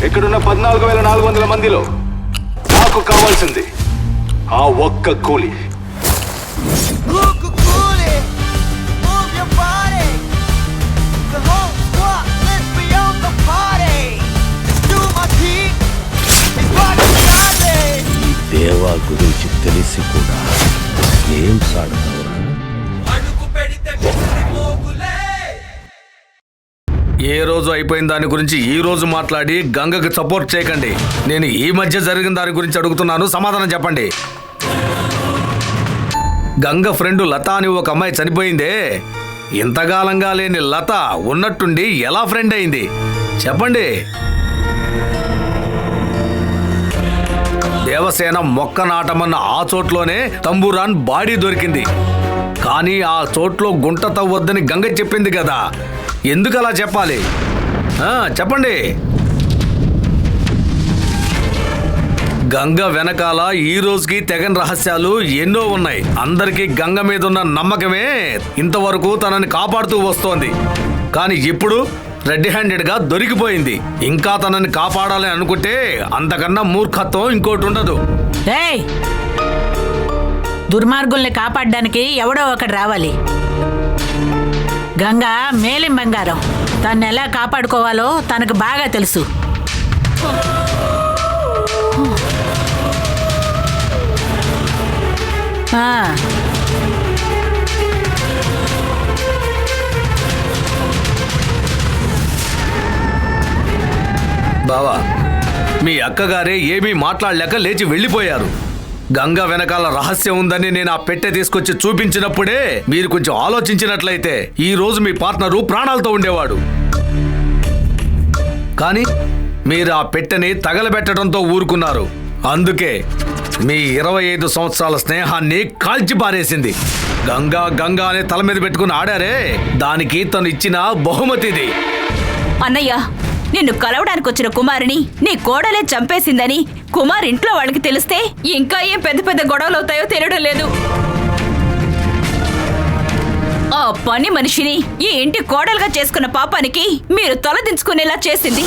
ఇక్కడున్న 14,400 మందిలో నాకు కావాల్సింది ఆ ఒక్క కూలి. దేవా గురించి తెలిసి కూడా ఏం సాడతావురా? ఏ రోజు అయిపోయిన దాని గురించి ఈ రోజు మాట్లాడి గంగకు సపోర్ట్ చేయకండి. నేను ఈ మధ్య జరిగిన దాని గురించి అడుగుతున్నాను, సమాధానం చెప్పండి. గంగ ఫ్రెండ్ లత అని ఒక అమ్మాయి చనిపోయిందే, ఇంతకాలంగా లేని లత ఉన్నట్టుండి ఎలా ఫ్రెండ్ అయింది చెప్పండి. దేవసేన మొక్క నాటమన్న ఆ చోట్లోనే తంబూరాన్ బాడీ దొరికింది. కానీ ఆ చోట్లో గుంట తవ్వొద్దని గంగ చెప్పింది కదా, ఎందుకు అలా చెప్పాలి చెప్పండి. గంగ వెనకాల ఈ రోజుకి తెగని రహస్యాలు ఎన్నో ఉన్నాయి. అందరికీ గంగ మీద ఉన్న నమ్మకమే ఇంతవరకు తనని కాపాడుతూ వస్తోంది. కానీ ఇప్పుడు రెడ్ హ్యాండెడ్ గా దొరికిపోయింది. ఇంకా తనని కాపాడాలని అనుకుంటే అంతకన్నా మూర్ఖత్వం ఇంకోటి ఉండదు. దుర్మార్గుల్ని కాపాడడానికి ఎవడో ఒకటి రావాలి. గంగా మేలిం బంగారం, తను ఎలా కాపాడుకోవాలో తనకు బాగా తెలుసు. బావా, మీ అక్కగారే ఏమీ మాట్లాడలేక లేచి వెళ్ళిపోయారు. గంగ వెనకాల రహస్యం ఉందని నేను ఆ పెట్టె తీసుకొచ్చి చూపించినప్పుడే మీరు కొంచెం ఆలోచించినట్లయితే ఈ రోజు మీ పార్ట్నరు ప్రాణాలతో ఉండేవాడు. కానీ మీరు ఆ పెట్టెని తగలబెట్టడంతో ఊరుకున్నారు. అందుకే మీ 25 సంవత్సరాల స్నేహాన్ని కాల్చి పారేసింది. గంగా గంగా అనే తల మీద పెట్టుకుని ఆడారే, దానికి తను ఇచ్చిన బహుమతిది. అన్నయ్య, నిన్ను కలవడానికి వచ్చిన కుమారిని నీ కోడలే చంపేసిందని కుమార్ ఇంట్లో వాళ్ళకి తెలిస్తే ఇంకా ఏం పెద్ద పెద్ద గొడవలు అవుతాయో తెలియడం లేదు. ఆ పని మనిషిని ఈ ఇంటి కోడలుగా చేసుకున్న పాపానికి మీరు తలదించుకునేలా చేసింది